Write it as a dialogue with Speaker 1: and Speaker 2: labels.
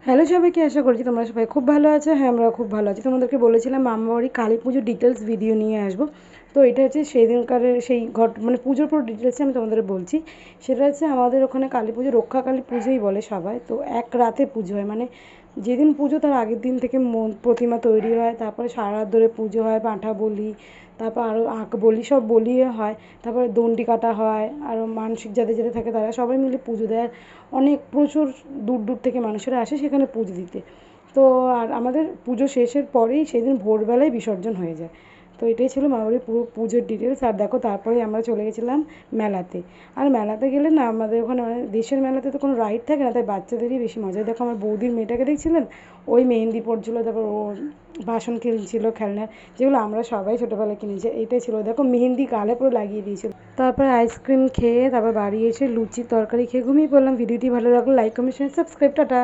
Speaker 1: Hello সবাইকে, আশা করছি তোমরা সবাই খুব ভালো আছো। হ্যাঁ, আমরা খুব ভালো আছি। তোমাদেরকে বলেছিলাম মামাবাড়ি কালী পুজোর ডিটেলস ভিডিও নিয়ে আসবো। তো এটা হচ্ছে সেই দিনকারের সেই মানে পুজোর পুরো ডিটেলসে আমি তোমাদের বলছি। সেটা হচ্ছে আমাদের ওখানে কালী পুজো রক্ষা কালী পুজোই বলে সবাই। তো এক রাতে পুজো হয়, মানে যেদিন পুজো তার আগের দিন থেকে প্রতিমা তৈরি হয়, তারপরে সারা রাত ধরে পুজো হয়, পাঁঠা বলি, তারপর আরও আঁক বলি, সব বলি হয়। তারপরে দণ্ডি কাটা হয়, আরও মানসিক যাদের যাদের থাকে তারা সবাই মিলে পুজো দেয়। অনেক প্রচুর দূর দূর থেকে মানুষেরা আসে সেখানে পুজো দিতে। তো আর আমাদের পুজো শেষের পরেই সেদিন ভোরবেলায় বিসর্জন হয়ে যায়। তো এটাই ছিল মামাবাড়ির পুরো পুজোর ডিটেলস। আর দেখো, তারপরে আমরা চলে গেছিলাম মেলাতে। আর মেলাতে গেলে না, আমাদের ওখানে মানে দেশের মেলাতে তো কোনো রাইড থাকে না, তাই বাচ্চাদেরই বেশি মজা। দেখো, আমার বৌদির মেয়েটাকে দেখছিলেন, ওই মেহেন্দি পড়ছিলো, তারপর ও বাসন খেলছিল, খেলনা, যেগুলো আমরা সবাই ছোটোবেলায় কিনেছি। এইটাই ছিল, দেখো মেহেন্দি গালে পুরো লাগিয়ে দিয়েছিল। তারপরে আইসক্রিম খেয়ে তারপর বাড়ি এসে লুচির তরকারি খেয়ে ঘুমিয়ে পড়লাম। ভিডিওটি ভালো লাগলো like comment share subscribe, tata.